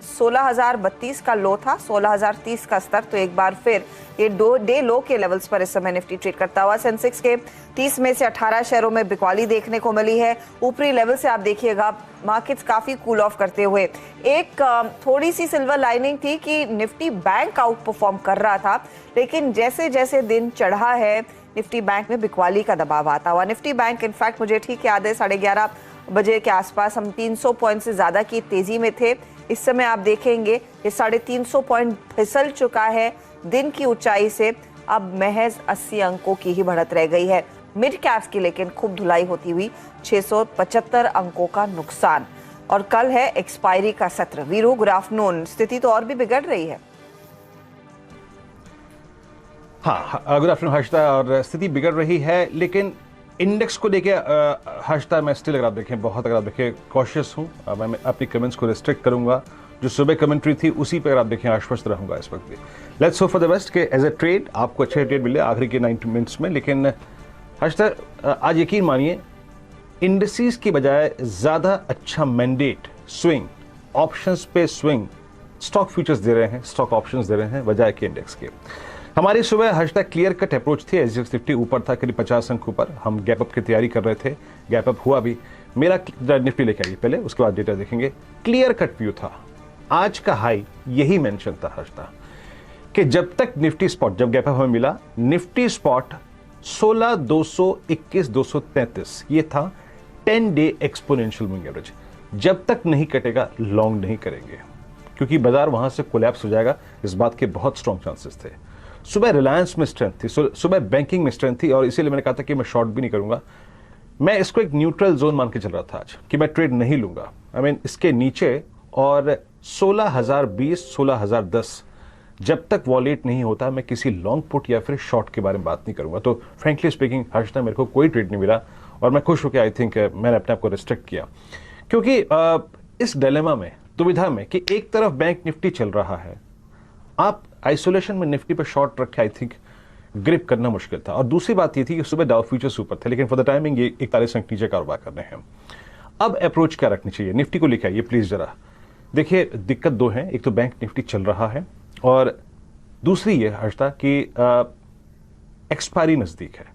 16,032 का लो था, 16,030 का स्तर। तो एक बार फिर ये डे लो के लेवल्स पर इस समय निफ्टी ट्रेड करता हुआ। सेंसेक्स के 30 में से 18 शहरों में बिकवाली देखने को मिली है। ऊपरी लेवल से आप देखिएगा मार्केट्स काफी कूल ऑफ करते हुए। एक थोड़ी सी सिल्वर लाइनिंग थी कि निफ्टी बैंक आउट परफॉर्म कर रहा था, लेकिन जैसे जैसे दिन चढ़ा है निफ्टी बैंक में बिकवाली का दबाव आता हुआ। निफ्टी बैंक इनफैक्ट मुझे ठीक याद है 11:30 बजे के आसपास हम 300 पॉइंट से ज्यादा की तेजी में थे। इस समय आप देखेंगे ये 350 पॉइंट फिसल चुका है दिन की ऊंचाई से। अब महज 80 अंकों की ही बढ़त रह गई है। मिड कैप्स की लेकिन खूब धुलाई होती हुई 675 अंकों का नुकसान। और कल है एक्सपायरी का सत्र। Veeru, good afternoon. स्थिति तो और भी बिगड़ रही है। हाँ, गुड आफ्टरनून हर्षिता। और स्थिति बिगड़ रही है, लेकिन इंडेक्स को लेके हर्षिता मैं स्टिल अगर आप देखें कॉशियस हूँ। मैं अपनी कमेंट्स को रिस्ट्रिक्ट करूंगा। जो सुबह कमेंट्री थी उसी पे अगर आप देखें आश्वस्त रहूंगा इस वक्त भी। Let's hope for the best कि एज ए ट्रेड आपको अच्छे ट्रेड मिले आखिरी के 90 मिनट्स में। लेकिन हर्षिता आज यकीन मानिए इंडिसेस की बजाय ज्यादा अच्छा मैंडेट स्विंग ऑप्शंस पे स्विंग स्टॉक फ्यूचर्स दे रहे हैं, स्टॉक ऑप्शंस दे रहे हैं बजाय के इंडेक्स के। हमारी सुबह हर्षिता क्लियर कट अप्रोच थी। एसजीएक्स निफ्टी ऊपर था करीब 50 अंक ऊपर। हम गैप अप की तैयारी कर रहे थे, गैप अप हुआ भी। मेरा निफ्टी लेके आइए पहले, उसके बाद डेटा देखेंगे। क्लियर कट व्यू था। आज का हाई यही मेंशन था हर्षिता कि जब तक निफ्टी स्पॉट, जब गैप अप हमें मिला, निफ्टी स्पॉट 16,221,233 ये था 10 डे एक्सपोनेंशियल मूविंग एवरेज। जब तक नहीं कटेगा लॉन्ग नहीं करेंगे, क्योंकि बाजार वहां से कोलैप्स हो जाएगा। इस बात के बहुत स्ट्रॉन्ग चांसेस थे। सुबह रिलायंस में स्ट्रेंथ थी, सुबह बैंकिंग में स्ट्रेंथ थी, और इसीलिए मैंने कहा था कि मैं शॉर्ट भी नहीं करूंगा। मैं इसको एक न्यूट्रल जोन मान के चल रहा था आज कि मैं ट्रेड नहीं लूंगा। इसके नीचे और 16,020 16,010 जब तक वॉलेट नहीं होता मैं किसी लॉन्ग पुट या फिर शॉर्ट के बारे में बात नहीं करूंगा। तो फ्रेंकली स्पीकिंग हर्षिता मेरे को कोई ट्रेड नहीं मिला, और मैं खुश होकर आई थिंक मैंने अपने आप को रिस्ट्रिक्ट किया। क्योंकि इस डिलेमा में, दुविधा में कि एक तरफ बैंक निफ्टी चल रहा है, आप आइसोलेशन में निफ्टी पर शॉर्ट रखे आई थिंक ग्रिप करना मुश्किल था। और दूसरी बात ये थी कि सुबह डाउ फ्यूचर्स ऊपर थे, लेकिन फॉर द टाइमिंग ये 41 अंक नीचे कारोबार कर रहे हैं। अब अप्रोच क्या रखनी चाहिए? निफ्टी को लेकर आइए प्लीज जरा। देखिए दिक्कत दो है, एक तो बैंक निफ्टी चल रहा है, और दूसरी ये हर्षिता कि एक्सपायरी नजदीक है,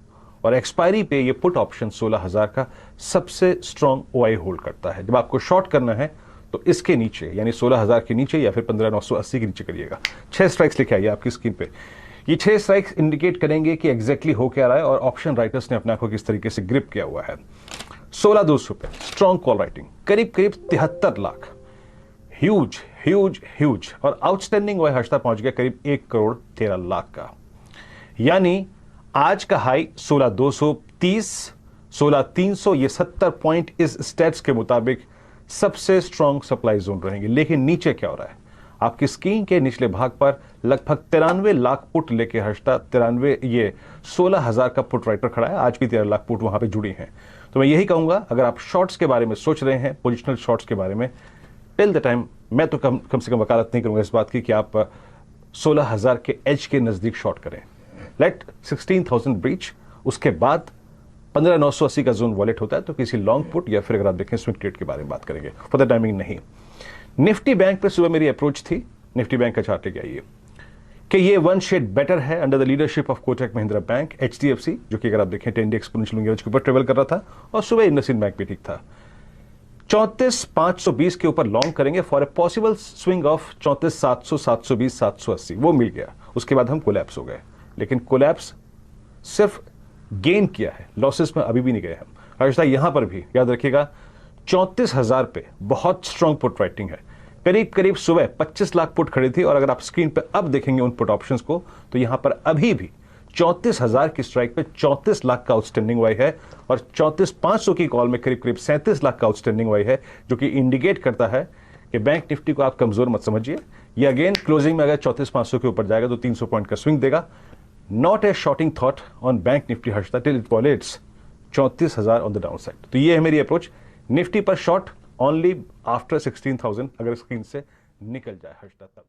और एक्सपायरी पे ये पुट ऑप्शन 16,000 का सबसे स्ट्रॉन्ग ओआई होल्ड करता है। जब आपको शॉर्ट करना है तो इसके नीचे, यानी 16,000 के नीचे या फिर 15,980 के नीचे करिएगा। 6 स्ट्राइक्स लिखे आइए आपकी स्क्रीन पे। ये 6 स्ट्राइक्स इंडिकेट करेंगे कि एग्जैक्टली हो क्या रहा है, और ऑप्शन राइटर्स ने अपने आप को किस तरीके से ग्रिप किया हुआ है। 16,200 पे स्ट्रॉन्ग कॉल राइटिंग, करीब 73 लाख, ह्यूज ह्यूज ह्यूज। और आउटस्टैंडिंग वह हर्षिता पहुंच गया करीब 1,13,00,000 का। यानी आज का हाई 16,230, 16,300, ये 70 पॉइंट इस स्टेट्स के मुताबिक सबसे स्ट्रॉन्ग सप्लाई जोन रहेंगे। लेकिन नीचे क्या हो रहा है? आपकी स्क्रीन के निचले भाग पर लगभग 93 लाख पुट लेके हर्षिता 16,000 का पुट राइटर खड़ा है। आज भी 13 लाख पुट वहां पे जुड़ी हैं। तो मैं यही कहूंगा, अगर आप शॉर्ट्स के बारे में सोच रहे हैं, पोजिशनल शॉर्ट्स के बारे में, टिल द टाइम मैं तो कम से कम वकालत नहीं करूंगा इस बात की कि आप 16,000 के एज के नजदीक शॉर्ट करें। लेट 16,000 ब्रीच, उसके बाद 15,980 का जोन वॉलेट होता है तो किसी लॉन्ग पुट या फिर अगर आप देखें स्विंग ट्रेड के बारे में बात करेंगे। फॉर द टाइमिंग नहीं। निफ्टी बैंक पे सुबह मेरी अप्रोच थी, निफ्टी बैंक का चार्ट लेके आइए, कि ये 1 शेड बेटर है under the leadership of Kotak Mahindra bank. HDFC जो कि अगर आप देखें 10 डे एक्सपोनेंशियल मूविंग एवरेज के ऊपर ट्रेवल कर रहा था, और सुबह इंडसइंड बैंक भी ठीक था। 34,520 के ऊपर लॉन्ग करेंगे for a possible swing of 34,700 720 780, वो मिल गया। उसके बाद हम कोलैप्स हो गए, लेकिन कोलैप्स सिर्फ गेन किया है, लॉसेस में अभी भी नहीं गए हम। हर्षिता यहां पर भी याद रखिएगा 34,000 पे बहुत स्ट्रॉन्ग पुट राइटिंग है। करीब सुबह 25 लाख पुट खड़ी थी, और अगर आप स्क्रीन पे अब देखेंगे उन पुट ऑप्शंस को तो यहां पर अभी भी 34,000 की स्ट्राइक पे 34 लाख का आउटस्टैंडिंग वाई है, और 34,500 की कॉल में करीब 37 लाख का आउटस्टैंडिंग वाई है, जो कि इंडिकेट करता है कि बैंक निफ्टी को आप कमजोर मत समझिए। ये अगेन क्लोजिंग में अगर 34,500 के ऊपर जाएगा तो 300 पॉइंट का स्विंग देगा। Not a shorting thought on bank Nifty Harshita till it violates 34,000 on the down side. तो ये है मेरी अप्रोच। निफ्टी पर शॉर्ट ओनली आफ्टर 16,000 अगर स्क्रीन से निकल जाए हर्षिता तब।